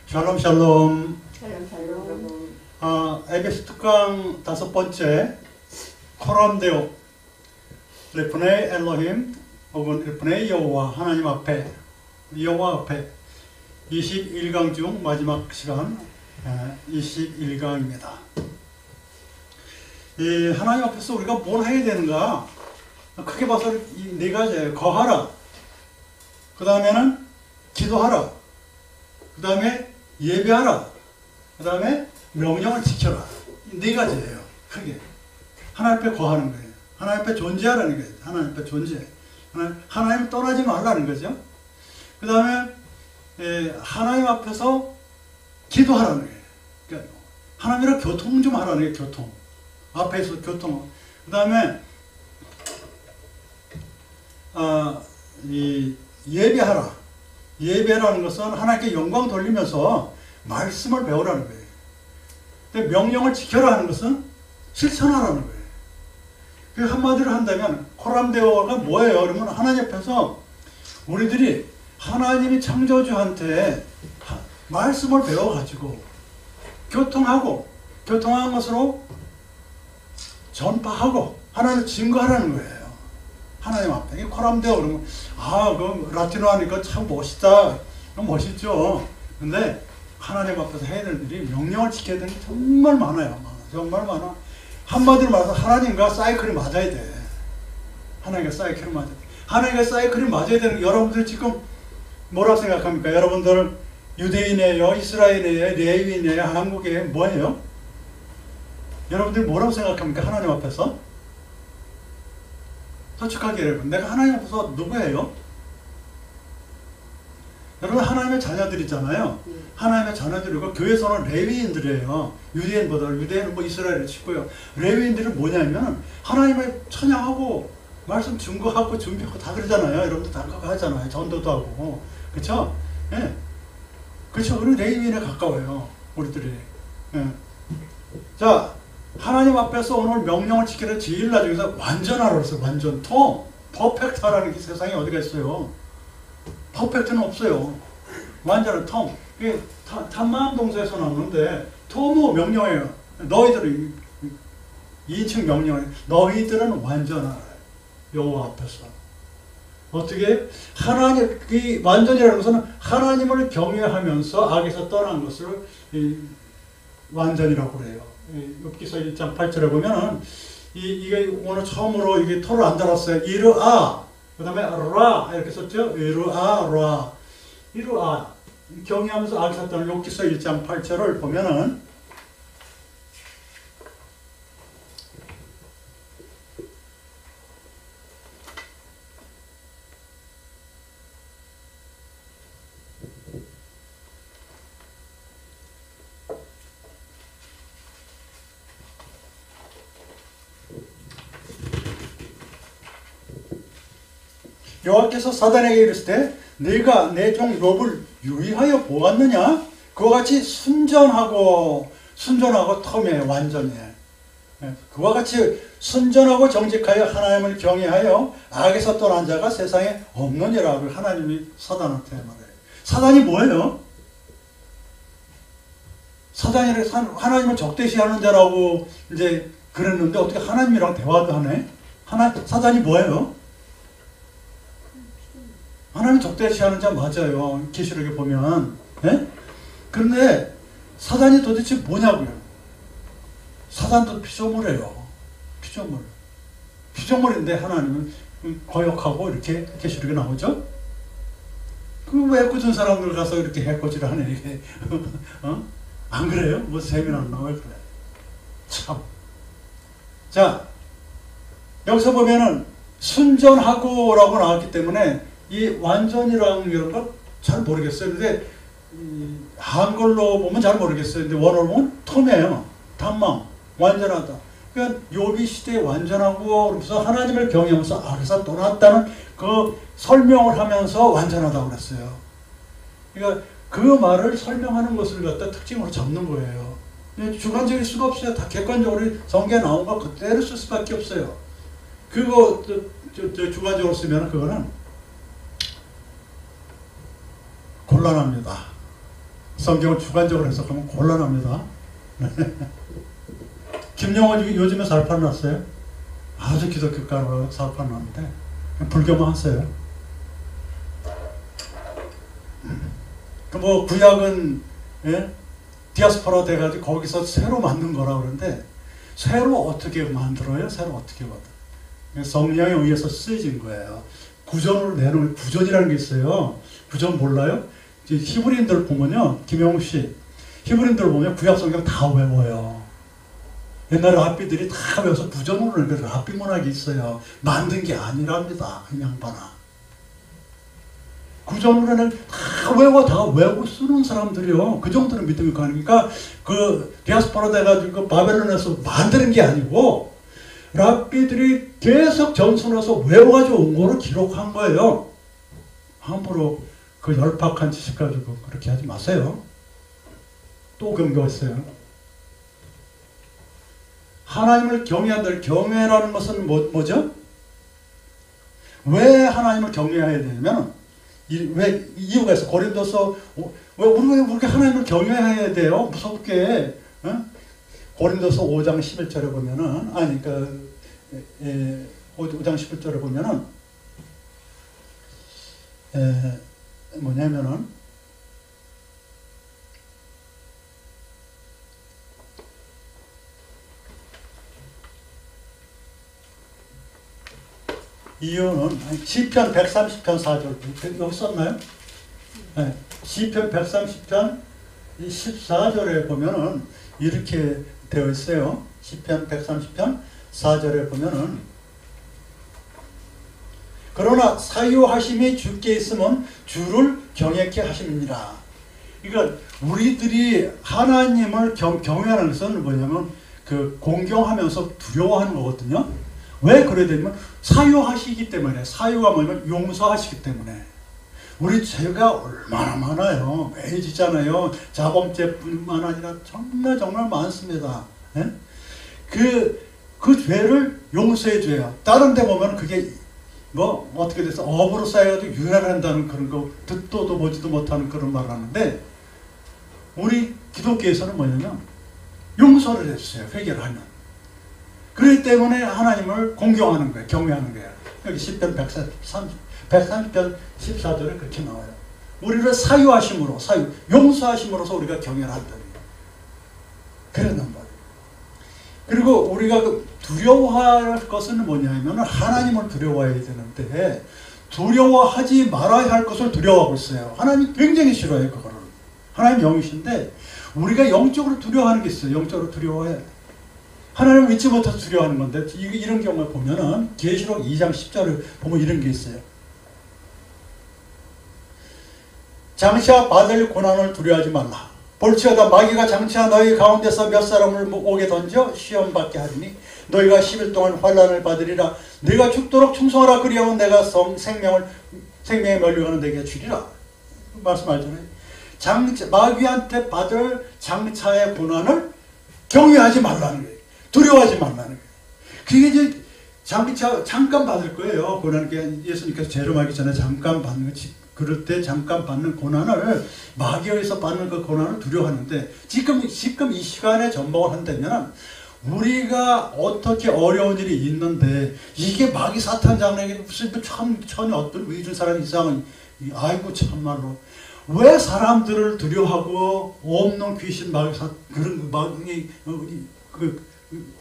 샬롬 샬롬. 샬롬 샬롬. 에베소 특강 5번째 코람데오 리프네이 엘로힘 혹은 리프네이 여호와 하나님 앞에 여호와 앞에 21강 중 마지막 시간 21강입니다. 이 하나님 앞에서 우리가 뭘 해야 되는가? 크게 봐서 이 네 가지예요. 거하라. 그 다음에는 기도하라. 그 다음에 예배하라. 그 다음에 명령을 지켜라. 이 네 가지예요. 크게. 하나님 앞에 거하는 거예요. 하나님 앞에 존재하라는 거예요. 하나님 앞에 존재. 하나님을 떠나지 말라는 거죠. 그 다음에 하나님 앞에서 기도하라는 거예요. 그러니까 하나님이랑 교통 좀 하라는 거예요. 교통. 앞에서 교통. 그 다음에 이 예배하라. 예배라는 것은 하나님께 영광 돌리면서 말씀을 배우라는 거예요. 근데 명령을 지켜라 하는 것은 실천하라는 거예요. 그 한마디로 한다면 코람데오가 뭐예요? 그러면 하나님 앞에서 우리들이 하나님이 창조주한테 말씀을 배워가지고 교통한 것으로 전파하고 하나님을 증거하라는 거예요. 하나님 앞에. 코람데오 그러면 그 라틴어 하니까 참 멋있다. 멋있죠. 근데 하나님 앞에서 해야 될 일이 명령을 지켜야 되는 게 정말 많아요. 정말 많아. 한마디로 말해서 하나님과 사이클이 맞아야 돼. 하나님과 사이클이 맞아야 돼. 하나님과 사이클이 맞아야 되는 게 여러분들 지금 뭐라고 생각합니까? 여러분들 유대인이에요? 이스라엘이에요? 레위인이에요? 한국이에요? 뭐예요? 여러분들 뭐라고 생각합니까? 하나님 앞에서? 솔직하게 여러분, 내가 하나님 앞에서 누구예요? 여러분 하나님의 자녀들이잖아요. 하나님의 자녀들이고 교회에서는 레위인들이에요. 유대인은 뭐 이스라엘을 치고요. 레위인들은 뭐냐면 하나님을 찬양하고 말씀 증거하고 준비하고 다 그러잖아요. 여러분들 다 그거 하잖아요. 전도도 하고. 그쵸? 예. 그쵸? 우리 레위인에 가까워요. 우리들이. 예. 자, 하나님 앞에서 오늘 명령을 지키는 제일 나중에서 완전하라고 그랬어요. 완전. 퍼펙트하라는 게 세상에 어디가 있어요. 퍼펙트는 없어요. 완전한 톰. 이게 탐마음 동사에서 나오는데 톰은 명령이에요. 너희들은 2인칭 명령이에요. 너희들은 완전하라. 여호와 앞에서. 어떻게? 하나님, 이 완전이라는 것은 하나님을 경외하면서 악에서 떠난 것을 완전이라고 그래요. 욥기서 1장 8절에 보면은 이게 오늘 처음으로 이게 토를 안 달았어요. 이르아. 그 다음에 라 이렇게 썼죠. 이르아 라. 이르아. 경외하면서 악에서 떠난 욥기서 1장 8절을 보면은 여호와께서 사단에게 이르시되 네가 내 종 욥을 유의하여 보았느냐? 그와 같이 순전하고 텀에 완전해. 그와 같이 순전하고 정직하여 하나님을 경외하여 악에서 떠난 자가 세상에 없느니라. 하나님이 사단한테 말해요. 사단이 뭐예요? 사단이 하나님을 적대시하는 자라고 이제 그랬는데 어떻게 하나님이랑 대화도 하네? 사단이 뭐예요? 하나님 적대시하는 자 맞아요. 계시록에 보면. 네? 그런데 사단이 도대체 뭐냐고요? 사단도 피조물이에요. 피조물인데 하나님은 거역하고 이렇게 계시록에 나오죠? 그 애꿎은 사람들 가서 이렇게 해코지를 하네. 이게. 안 그래요? 뭐 세미나 나와요. 그래. 참. 자, 여기서 보면은 순전하고라고 나왔기 때문에 이 완전이라는 걸 잘 모르겠어요. 근데 한글로 보면 잘 모르겠어요. 근데 원어로 보면 톰이에요. 탐망. 완전하다. 그러니까 욥이 시대에 완전하고 그러면서 하나님을 경외하면서 악에서 떠났다는 그 설명을 하면서 완전하다고 그랬어요. 그러니까 그 말을 설명하는 것을 갖다 특징으로 잡는 거예요. 주관적일 수가 없어요. 다 객관적으로 성경에 나온 거 그대로 쓸 수밖에 없어요. 그거 주관적으로 쓰면 그거는 곤란합니다. 성경을 주관적으로 해석하면 곤란합니다. 김영호 요즘에 살판 났어요. 아주 기독교가로 살판 났는데 불교만 하세요. 뭐 구약은 예? 디아스포라 돼가지고 거기서 새로 만든 거라 그러는데 새로 어떻게 만들어요? 새로 어떻게 만들어요? 성령에 의해서 쓰여진 거예요. 구전으로 내놓은 구전이라는 게 있어요. 구전 몰라요? 히브리인들 보면요, 김영우 씨, 히브리인들 보면 구약 성경 다 외워요. 옛날 랍비들이 다 외워서 구전으로 내는 랍비 문학이 있어요. 만든 게 아니랍니다, 이 양반아. 구전으로는 다 외우고 쓰는 사람들이요. 그 정도는 믿음이 가니까 그 디아스포라 돼가지고 바벨론에서 만드는 게 아니고 랍비들이 계속 전순해서 외워가지고 온 거를 기록한 거예요. 함부로 그 열팍한 지식 가지고 그렇게 하지 마세요. 또 경고했어요. 하나님을 경외한다. 경외라는 것은 뭐죠? 왜 하나님을 경외해야 되냐면 왜 이유가 있어. 고린도서 왜 우리가 하나님을 경외해야 돼요? 무섭게. 어? 고린도서 5장 11절에 보면은 아니 그 5장 11절에 보면은 뭐냐면은 이유는 시편 130편 4절 여기 썼나요? 네. 시편 130편 14절에 보면은 이렇게 되어 있어요. 시편 130편 4절에 보면은 그러나 사유하심이 주께 있으면 주를 경외케 하심이니라. 그러니까 우리들이 하나님을 경외하는 것은 뭐냐면 그 공경하면서 두려워하는 거거든요. 왜 그래야 되냐면 사유하시기 때문에. 사유가 뭐냐면 용서하시기 때문에. 우리 죄가 얼마나 많아요. 매일 짓잖아요. 자범죄뿐만 아니라 정말 많습니다. 예? 그 죄를 용서해 줘요. 다른 데 보면 그게 뭐 어떻게 돼서 업으로 쌓여가지고 유난한다는 그런 거, 듣도도 보지도 못하는 그런 말을 하는데 우리 기독교에서는 뭐냐면 용서를 해주세요. 회개를 하면. 그렇기 때문에 하나님을 공경하는 거예요. 경외하는 거예요. 여기 10편 130편 14절에 그렇게 나와요. 우리를 사유하심으로, 용서하심으로써 우리가 경외를 한다는 거예요. 그랬단 말이에요. 그리고 우리가 두려워할 것은 뭐냐면 하나님을 두려워해야 되는데 두려워하지 말아야 할 것을 두려워하고 있어요. 하나님이 굉장히 싫어해요. 그거를. 하나님 영이신데 우리가 영적으로 두려워하는 게 있어요. 영적으로 두려워해. 하나님을 믿지 못해서 두려워하는 건데 이런 경우를 보면은 계시록 2장 10절을 보면 이런 게 있어요. 장차 받을 고난을 두려워하지 말라. 볼지어다 마귀가 장차 너희 가운데서 몇 사람을 오게 던져 시험받게 하리니 너희가 10일 동안 환난을 받으리라. 네가 죽도록 충성하라. 그리하면 내가 생명의 면류관을 내게 주리라. 말씀하잖아요. 마귀한테 받을 장차의 고난을 경외하지 말라는 거예요. 두려워하지 말라는 거예요. 그게 이제 잠깐 받을 거예요. 고난을 예수님께서 재림하기 전에 잠깐 받는 거지. 그럴 때 잠깐 받는 고난을 마귀에서 받는 그 고난을 두려워하는데 지금 이 시간에 전복을 한다면 우리가 어떻게 어려운 일이 있는데 이게 마귀 사탄 장래에게 무슨 전혀 어떤 위준 사람 이상은 아이고 참말로 왜 사람들을 두려워하고 없는 귀신 마귀 그런 마귀 그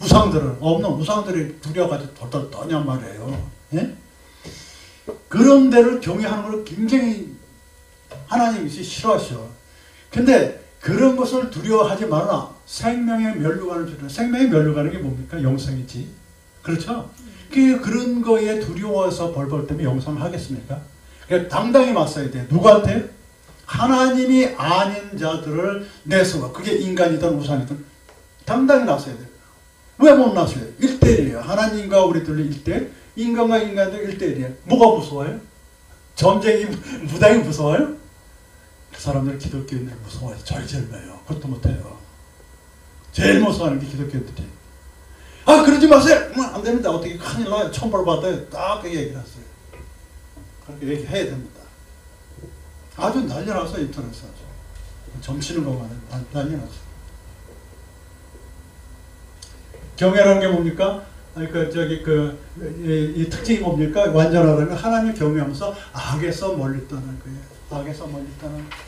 우상들을 없는 우상들이 두려워가지고 덜덜 떠냔 말이에요. 예? 그런 데를 경외하는 걸 굉장히 하나님이 싫어하셔. 근데 그런 것을 두려워하지 말라. 생명의 면류관을 주라. 생명의 면류관은 게 뭡니까? 영생이지. 그렇죠? 그런 거에 두려워서 벌벌 때문에 영생을 하겠습니까? 그러니까 당당히 맞서야 돼. 누구한테? 하나님이 아닌 자들을 내세워. 그게 인간이든 우상이든 당당히 나서야 돼. 왜 못 나서요? 1대1이에요. 하나님과 우리들이 1대1. 인간과 인간도 1대1이에요. 뭐가 무서워요? 전쟁이 무당이 무서워요? 그 사람들 기독교인들 무서워요. 절절매요. 그것도 못해요. 제일 무서워하는 게 기독교인들이에요. 아 그러지 마세요. 안 됩니다. 어떻게 큰일 나요. 천벌받아요. 딱 그 얘기를 하세요. 그렇게 얘기해야 됩니다. 아주 난리 나서 인터넷에서. 점치는 것만 난리 났어. 경외라는 게 뭡니까? 이 특징이 뭡니까? 완전하다는 건 하나님을 경외하면서 악에서 멀리 떠나는 거예요. 악에서 멀리 떠나는 거예요.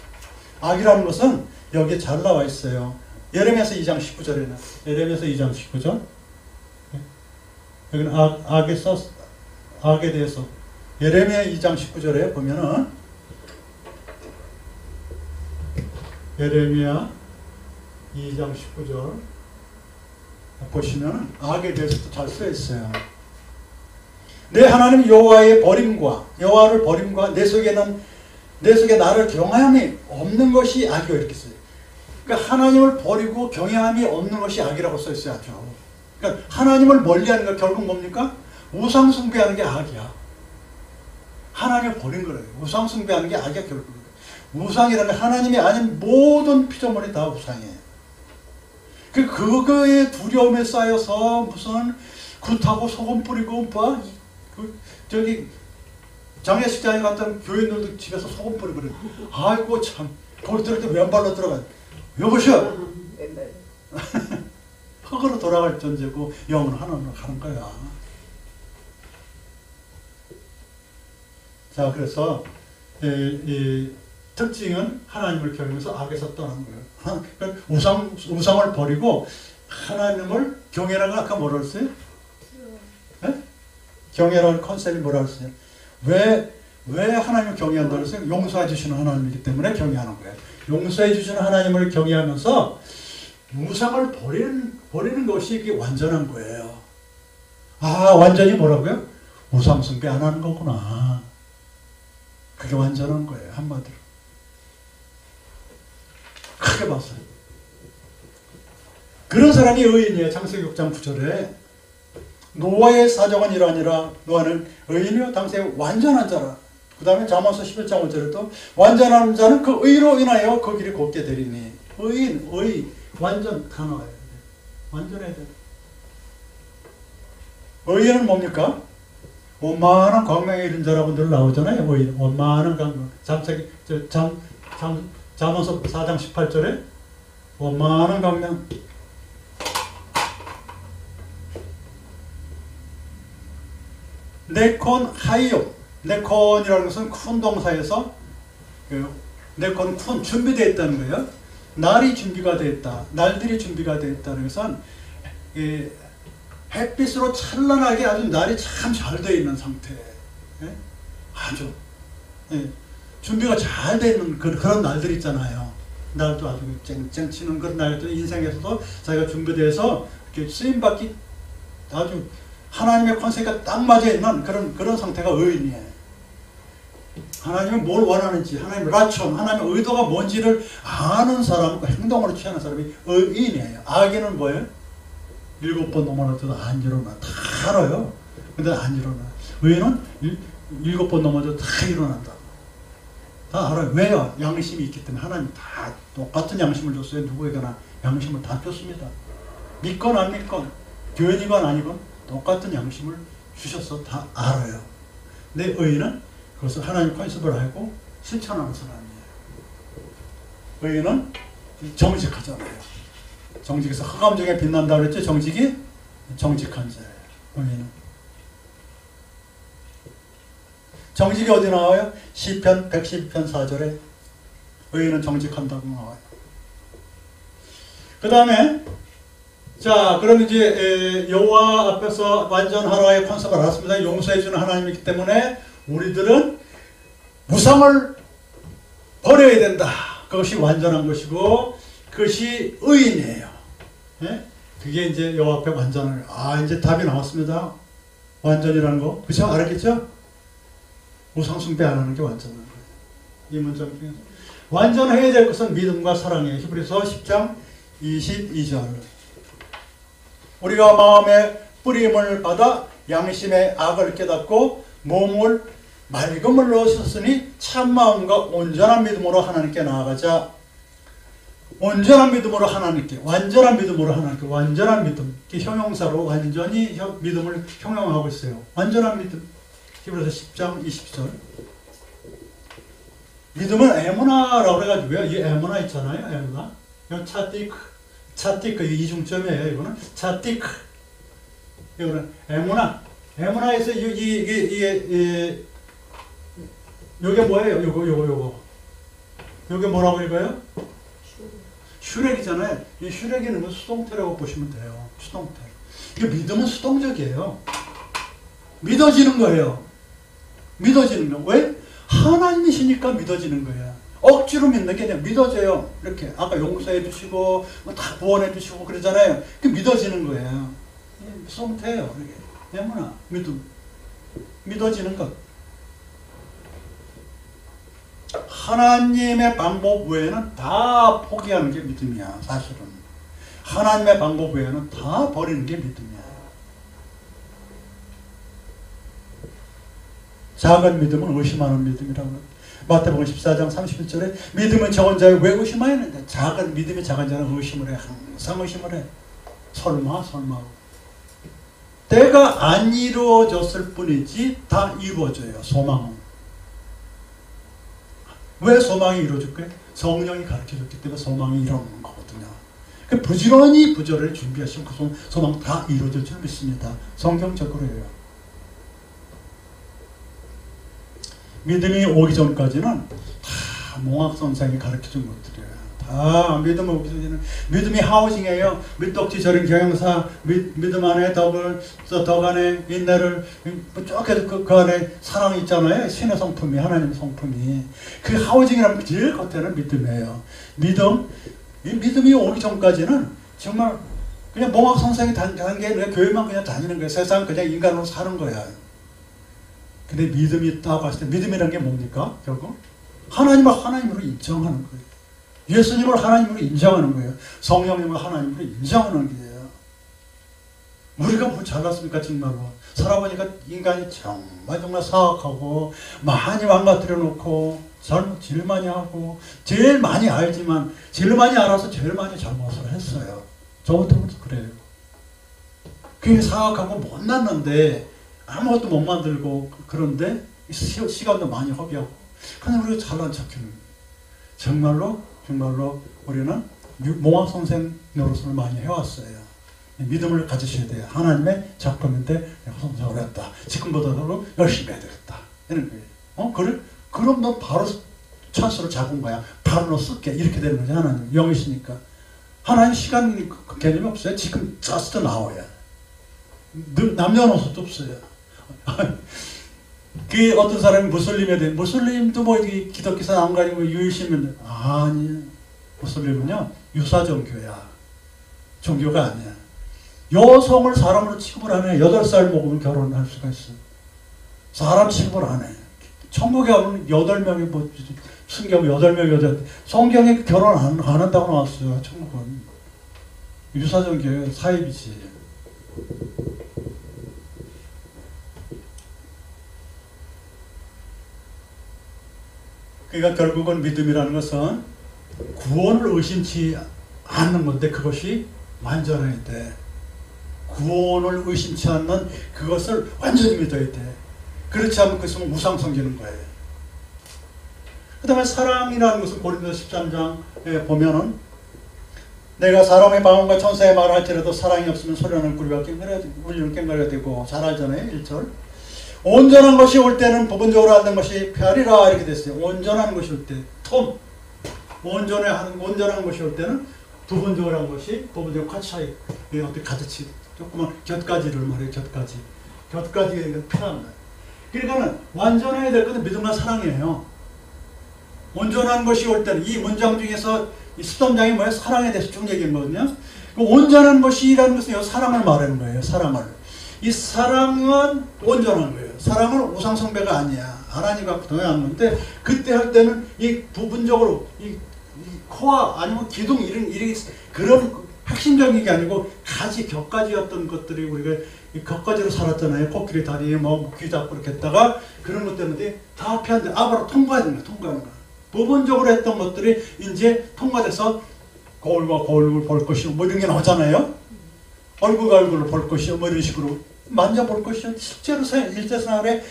악이라는 것은 여기에 잘 나와 있어요. 예레미야서 2장 19절에는. 예레미야서 2장 19절. 여기는 악에 대해서. 예레미야 2장 19절에 보면은, 예레미야 2장 19절 보시면 악에 대해서도 잘 써 있어요. 내 하나님 여호와의 버림과 여호와를 버림과 내 속에 나를 경외함이 없는 것이 악이요 이렇게 써요. 그러니까 하나님을 버리고 경외함이 없는 것이 악이라고 써 있어요. 그러니까 하나님을 멀리하는 거 결국 뭡니까? 우상 숭배하는 게 악이야. 하나님을 버린 거래요. 우상 숭배하는 게 악이야 결국. 우상이라는 하나님이 아닌 모든 피조물이 다 우상이에요. 그거에 두려움에 쌓여서 무슨 굿하고 소금 뿌리고 저기 장례식장에 갔던 교인들도 집에서 소금 뿌리고 그래. 아이고 참 거기 들어갈 때 왼발로 들어가. 여보시오. 흙으로 돌아갈 존재고 영은 하나님으로 가는 거야. 자 그래서 이 특징은 하나님을 경외해서 악에서 떠난 거예요. 그러니까 우상을 버리고 하나님을 경외라는 건 아까 뭐라 그랬어요? 네? 경외라는 컨셉이 뭐라 그랬어요? 왜 하나님을 경외한다고 했어요? 용서해 주시는 하나님이기 때문에 경외하는 거예요. 용서해 주시는 하나님을 경외하면서 우상을 버리는 것이 이게 완전한 거예요. 아, 완전히 뭐라고요? 우상 숭배 안 하는 거구나. 그게 완전한 거예요. 한마디로. 크게 봤어요. 그런 사람이 의인이에요. 창세기 6장 9절에 노아의 사정은 이러하니라. 노아는 의인이요 당시에 완전한 자라. 그 다음에 잠언서 11장 5절에도 완전한 자는 그 의로 인하여 그 길이 곱게 되리니. 의 완전 다 나와야 돼. 완전해야 돼. 의인은 뭡니까? 원만한 광명에 이른 자라고 늘 나오잖아요. 의인 원만한 광명. 잠언서 4장 18절에 원만한 광명. 네콘 하이요. 네콘이라는 것은 큰 동사에서 네콘 큰 준비되어 있다는 거예요. 날이 준비가 되어 있다. 날들이 준비가 되어 있다는 것은 햇빛으로 찬란하게 아주 날이 참 잘 되어 있는 상태. 아주 준비가 잘 되어 있는 그런 날들 있잖아요. 날도 아주 쨍쨍 치는 그런 날들 인생에서도 자기가 준비돼서 이렇게 쓰임받기 아주 하나님의 컨셉과 딱 맞아 있는 그런 상태가 의인이에요. 하나님은 뭘 원하는지, 하나님의 라촌, 하나님의 의도가 뭔지를 아는 사람, 행동으로 취하는 사람이 의인이에요. 악인은 뭐예요? 7번 넘어져도 안 일어나. 다 알아요. 근데 안 일어나. 의인은 7번 넘어져도 다 일어난다. 다 알아요. 왜요? 양심이 있기 때문에 하나님 다 똑같은 양심을 줬어요. 누구에게나 양심을 다 줬습니다. 믿건 안 믿건, 교인이건 아니건 똑같은 양심을 주셔서 다 알아요. 근데 의인은 그것을 하나님 컨셉을 알고 실천하는 사람이에요. 의인은 정직하잖아요. 정직해서 흑암중에 빛난다고 그랬죠. 정직이 정직한 자예요. 의인은. 정직이 어디 나와요? 시편 112편 4절에 의인은 정직한다고 나와요. 그 다음에 자, 그럼 이제 여호와 앞에서 완전하라의 컨셉을 알았습니다. 용서해주는 하나님이기 때문에 우리들은 우상을 버려야 된다. 그것이 완전한 것이고 그것이 의인이에요. 예? 그게 이제 여호와 앞에 완전을 이제 답이 나왔습니다. 완전이라는 거. 그쵸? 알았겠죠? 우상 숭배 안 하는 게 완전한 거예요. 이 문장 중에서 완전해야 될 것은 믿음과 사랑이에요. 히브리서 10장 22절. 우리가 마음의 뿌림을 받아 양심의 악을 깨닫고 몸을 맑은 물로 씻었으니 참마음과 온전한 믿음으로 하나님께 나아가자. 온전한 믿음으로 하나님께, 완전한 믿음으로 하나님께, 완전한 믿음. 형용사로 완전히 믿음을 형용하고 있어요. 완전한 믿음. 히브리서 10장 20절. 믿음은 에무나라고 그래가지고요. 이 에무나 있잖아요. 에무나. 이건 차티크 이게 이중점이에요. 이거는 차티크. 이거는 에무나. 에무나에서 이게 뭐예요? 요게 뭐라고 읽어요? 슈렉이잖아요. 이 슈렉이는 수동태라고 보시면 돼요. 수동태. 이게 믿음은 수동적이에요. 믿어지는 거예요. 믿어지는 거. 왜? 하나님이시니까 믿어지는 거예요. 억지로 믿는 게 아니라 믿어져요. 이렇게 아까 용서해 주시고 다 구원해 주시고 그러잖아요. 그 믿어지는 거예요. 수동태예요. 이게 에무나 믿음. 믿어지는 것. 하나님의 방법 외에는 다 포기하는 게 믿음이야. 사실은 하나님의 방법 외에는 다 버리는 게 믿음이야. 작은 믿음은 의심하는 믿음이라고. 마태복음 14장 31절에 믿음은 적은 자의 왜 의심하였는데, 작은 믿음이 작은 자는 의심을 해. 항상 의심을 해. 설마 때가 안 이루어졌을 뿐이지 다 이루어져요. 소망은. 왜 소망이 이루어질까요? 성령이 가르쳐줬기 때문에 소망이 이루어지는 거거든요. 부지런히 부절을 준비하시면 그 소망 다 이루어질 줄 믿습니다. 성경적으로요. 믿음이 오기 전까지는 다 몽학선생이 가르쳐준 것들이에요. 다 믿음이 오기 전에는 믿음이 하우징이에요. 밑덕지 저린 경영사, 믿음 안에 덕 안에 인내를 쭉 해서 그 안에 사랑이 있잖아요. 신의 성품이, 하나님의 성품이. 그 하우징이라는 제일 겉에는 믿음이에요. 믿음이 오기 전까지는 정말 그냥 몽학선생이 다니는 게 아니라 교회만 그냥 다니는 거예요. 세상 그냥 인간으로 사는 거야. 근데 믿음이 있다고 했을 때 믿음이라는 게 뭡니까? 결국 하나님을 하나님으로 인정하는 거예요. 예수님을 하나님으로 인정하는 거예요. 성령님을 하나님으로 인정하는 거예요. 우리가 뭐 잘났습니까? 정말로 살아보니까 인간이 정말 사악하고 많이 망가뜨려 놓고 잘못 제일 많이 하고 제일 많이 알지만 제일 많이 알아서 제일 많이 잘못을 했어요. 저 같은 것도 그래요. 그게 사악하고 못났는데 아무것도 못 만들고 그런데 시간도 많이 허비하고 근데 우리가 잘난 척해요. 정말로 우리는 몽학선생 노릇을 많이 해왔어요. 믿음을 가지셔야 돼요. 하나님의 작품인데 성장을 했다. 지금보다도 열심히 해야 되겠다. 이런 거예요. 그래? 그럼 너 바로 찬스를 잡은 거야. 바로 너 쓸게. 이렇게 되는 거죠. 하나님 영이시니까. 하나님 시간 그 개념이 없어요. 지금 저스트 나와야. 남녀노소도 없어요. 그 어떤 사람이 무슬림도 뭐 기독교사 안 가지고 유일시면 아니 무슬림은요 유사 종교야. 종교가 아니야. 여성을 사람으로 취급을 안 해. 8살 먹으면 결혼할 수가 있어. 사람 취급을 안 해. 천국에 가면 8명이 뭐 순경 8명 여자 성경에 결혼 안 한다고 나왔어요. 천국은 유사 종교의 사입이지. 그러니까 결국은 믿음이라는 것은 구원을 의심치 않는 건데 그것이 완전해야 돼. 구원을 의심치 않는 그것을 완전히 믿어야 돼. 그렇지 않으면 그것은 우상 섬기는 거예요. 그 다음에 사랑이라는 것은 고린도서 13장에 보면은 내가 사람의 방언과 천사의 말을 할지라도 사랑이 없으면 소리하는 꿀과 울리는 꽹과리가 되고 잘 알잖아요. 1절. 온전한 것이 올 때는 부분적으로 하는 것이 폐하리라 이렇게 됐어요. 온전한 것이 올 때, 온전한 것이 올 때는 부분적으로 한 것이 부분적으로 같이 어떻게 가지치 조그만 곁가지를 말해요. 곁가지가 필요한 거예요. 그러니까는 완전해야 될 것은 믿음과 사랑이에요. 온전한 것이 올 때는 이 문장 중에서 이 13장이 뭐예요? 사랑에 대해서 쭉 얘기한 거거든요. 그 온전한 것이라는 것은 사랑을 말하는 거예요. 사랑을. 이 사랑은 온전한 거예요. 사랑은 우상숭배가 아니야. 하나님과 동행한 건데 그때 할 때는 이 부분적으로 이 코와 아니면 기둥 이런 그런 핵심적인 게 아니고 곁가지였던 것들이 우리가 이 곁가지로 살았잖아요. 코끼리 다리 귀 잡고 이렇게 했다가 그런 것 때문에 다 피한데 아바로 통과하는 거야. 부분적으로 했던 것들이 이제 통과돼서 거울과 거울을 볼 것이요 뭐 이런 게 나오잖아요. 얼굴과 얼굴을 볼 것이요 뭐 이런 식으로 만져볼 것이요 실제로 일대생활에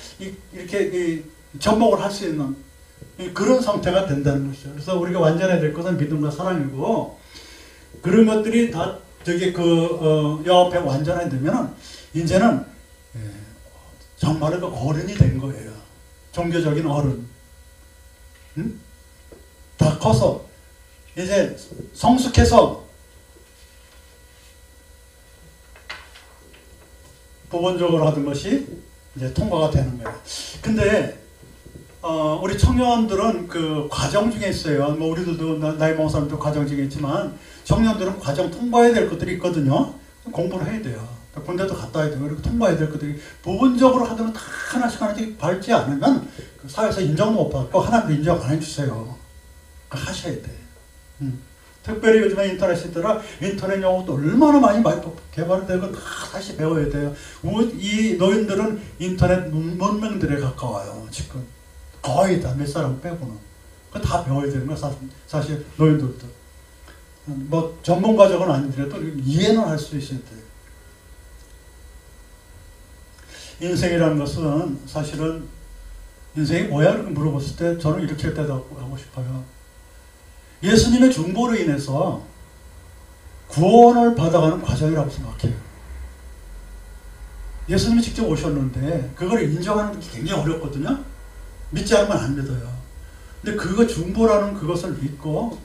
이렇게 접목을 할 수 있는 그런 상태가 된다는 것이죠. 그래서 우리가 완전해야 될 것은 믿음과 사랑이고, 그런 것들이 다 저기 여 앞에 완전해 되면은 이제는 정말로 그 어른이 된 거예요. 종교적인 어른. 응? 다 커서 이제 성숙해서 부분적으로 하던 것이 이제 통과가 되는 거예요. 근데 우리 청년들은 그 과정 중에 있어요. 뭐 우리들도 나이 먹은 사람도 과정 중에 있지만 청년들은 과정 통과해야 될 것들이 있거든요. 공부를 해야 돼요. 군대도 갔다 와야 되고 그리고 통과해야 될 것들이 부분적으로 하더라도 다 하나씩 밟지 않으면 그 사회에서 인정 못 받고 하나님도 인정 안 해주세요. 하셔야 돼. 특별히 요즘에 인터넷이 있더라. 인터넷 용어도 얼마나 많이 개발되고 다 다시 배워야 돼요. 이 노인들은 인터넷 문명들에 가까워요. 지금 거의 다 몇 사람 빼고는. 그거 다 배워야 되는 거야. 사실 노인들도. 뭐 전문 과정은 아니더라도 이해는 할 수 있어야 돼요. 인생이라는 것은 사실은 인생이 뭐야? 이렇게 물어봤을 때 저는 이렇게 대답하고 싶어요. 예수님의 중보로 인해서 구원을 받아가는 과정이라고 생각해요. 예수님이 직접 오셨는데 그걸 인정하는 게 굉장히 어렵거든요. 믿지 않으면 안 믿어요. 근데 그거 중보라는 그것을 믿고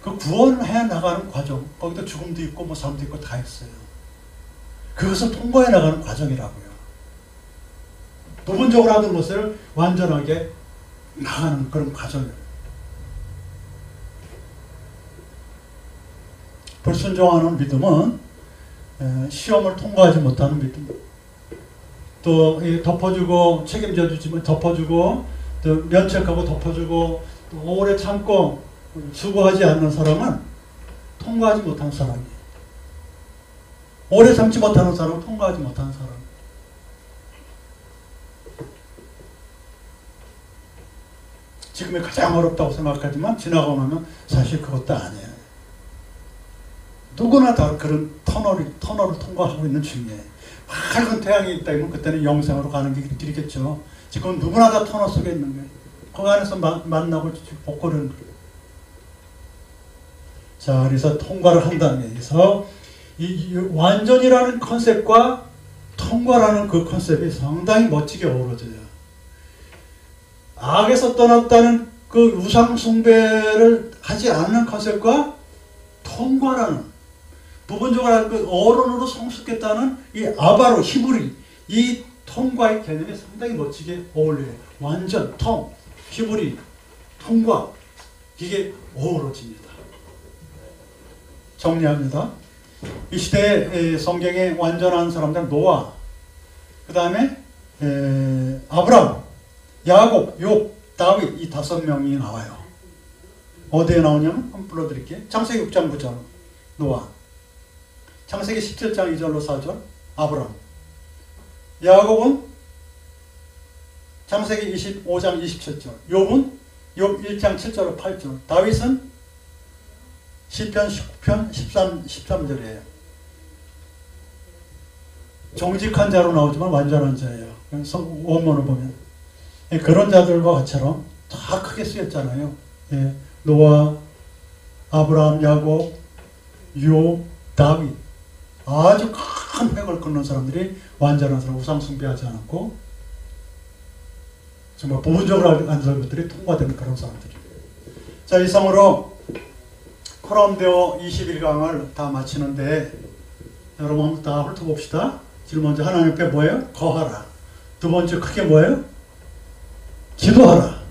그 구원해 나가는 과정, 거기다 죽음도 있고 뭐 삶도 있고 다 있어요. 그것을 통과해 나가는 과정이라고요. 부분적으로 하던 것을 완전하게 나가는 그런 과정이에요. 불순종하는 믿음은 시험을 통과하지 못하는 믿음. 또 덮어주고 책임져 주지만 덮어주고 또 면책하고 덮어주고 또 오래 참고 수고하지 않는 사람은 통과하지 못한 사람이에요. 오래 참지 못하는 사람은 통과하지 못한 사람. 지금이 가장 어렵다고 생각하지만 지나고 나면 사실 그것도 아니에요. 누구나 다 그런 터널을 통과하고 있는 중이에요. 밝은 태양이 있다 이면 그때는 영생으로 가는 길이겠죠. 지금 누구나 다 터널 속에 있는 거예요. 그 안에서 만나고 복고는 거예요. 자, 그래서 통과를 한다는 얘기에서 이 완전이라는 컨셉과 통과라는 그 컨셉이 상당히 멋지게 어우러져요. 악에서 떠났다는 그 우상 숭배를 하지 않는 컨셉과 통과라는 부분적으로 그 어른으로 성숙했다는 이 아바로 히브리 이 통과의 개념이 상당히 멋지게 어울려요. 완전 히브리 통과 이게 어우러집니다. 정리합니다. 이 시대에 성경에 완전한 사람들 노아, 그 다음에 아브람, 야곱, 욥, 다윗 이 5명이 나와요. 어디에 나오냐면 한번 불러드릴게요. 창세기 6장 9절 노아, 창세기 17장 2절로 4절 아브람, 야곱은 창세기 25장 27절, 욥은 욥 1장 7절로 8절, 다윗은 시편 19편 13절이에요. 정직한 자로 나오지만 완전한 자예요. 원문을 보면 그런 자들과 같이처럼 다 크게 쓰였잖아요. 노아, 아브라함, 야곱, 욥, 다윗 아주 큰 획을 끊는 사람들이 완전한 사람, 우상 숭배하지 않았고 정말 부분적으로 안 사는 것들이 통과되는 그런 사람들이에요. 자, 이상으로 코람데오 21강을 다 마치는데 여러분 한번 다 훑어봅시다. 지금 먼저 하나님 앞에 뭐예요? 거하라. 두 번째 크게 뭐예요? 기도하라.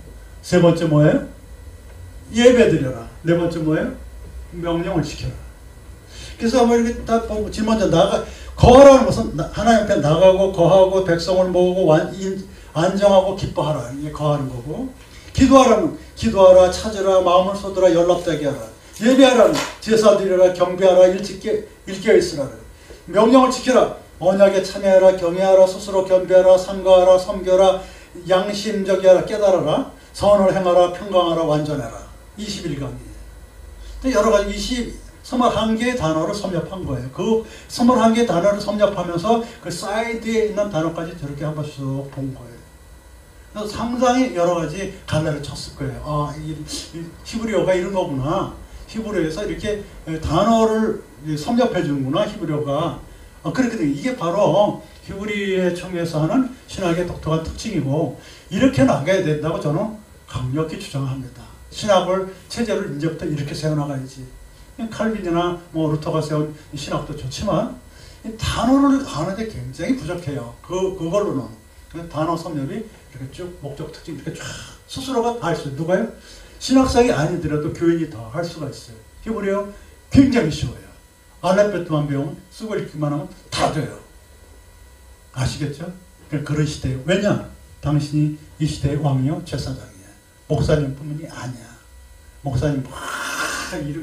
세 번째 뭐예요? 예배드려라. 네 번째 뭐예요? 명령을 지켜라. 그래서 뭐 이렇게 다 보고 지금 먼저 거하라는 것은 하나님 앞에 나가고 거하고 백성을 모으고 안정하고 기뻐하라. 이게 거하는 거고, 기도하라는 기도하라, 찾으라, 마음을 쏟으라, 연락되게 하라. 예배하라, 제사 드리라, 경배하라, 일찍 깨어 있으라. 명령을 지켜라. 언약에 참여하라, 경외하라, 스스로 겸비하라, 삼가하라, 섬겨라, 양심적이하라, 깨달아라, 선을 행하라, 평강하라, 완전해라. 21강이에요. 여러 가지 21개의 단어를 섭렵한 거예요. 그 21개의 단어를 섭렵하면서 그 사이드에 있는 단어까지 저렇게 한번 쑥 본 거예요. 그래서 상당히 여러 가지 갈래를 쳤을 거예요. 아, 이 히브리어가 이런 거구나. 히브리어에서 이렇게 단어를 섭렵해 주는구나, 히브리어가. 그렇게 돼. 이게 바로 히브리의 청에서 하는 신학의 독특한 특징이고, 이렇게 나가야 된다고 저는 강력히 주장합니다. 신학을, 체제를 이제부터 이렇게 세워나가야지. 칼빈이나 뭐 루터가 세운 신학도 좋지만, 이 단어를 아는데 굉장히 부족해요. 그걸로는. 단어 섭렵이 이렇게 쭉 목적 특징 이렇게 쫙 스스로가 다 할 수 있어요. 누가요? 신학생이 아니더라도 교인이 다 할 수가 있어요. 히브리어 굉장히 쉬워요. 알파벳만 배우면 쓰고 읽기만 하면 다 돼요. 아시겠죠? 그런 시대예요. 왜냐? 당신이 이 시대의 왕이요 제사장이에요. 목사님뿐만이 아니야. 목사님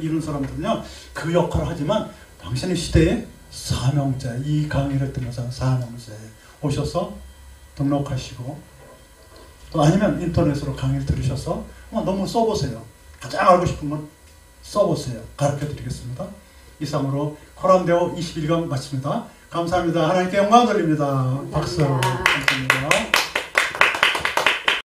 이런 사람들은요 그 역할을 하지만 당신의 시대의 사명자, 이 강의를 듣는 사명자에 오셔서 등록하시고, 또 아니면 인터넷으로 강의를 들으셔서 너무 써보세요. 가장 알고 싶은 건 써보세요. 가르쳐 드리겠습니다. 이상으로 코란데오 21강 마칩니다. 감사합니다. 하나님께 영광 돌립니다. 박수.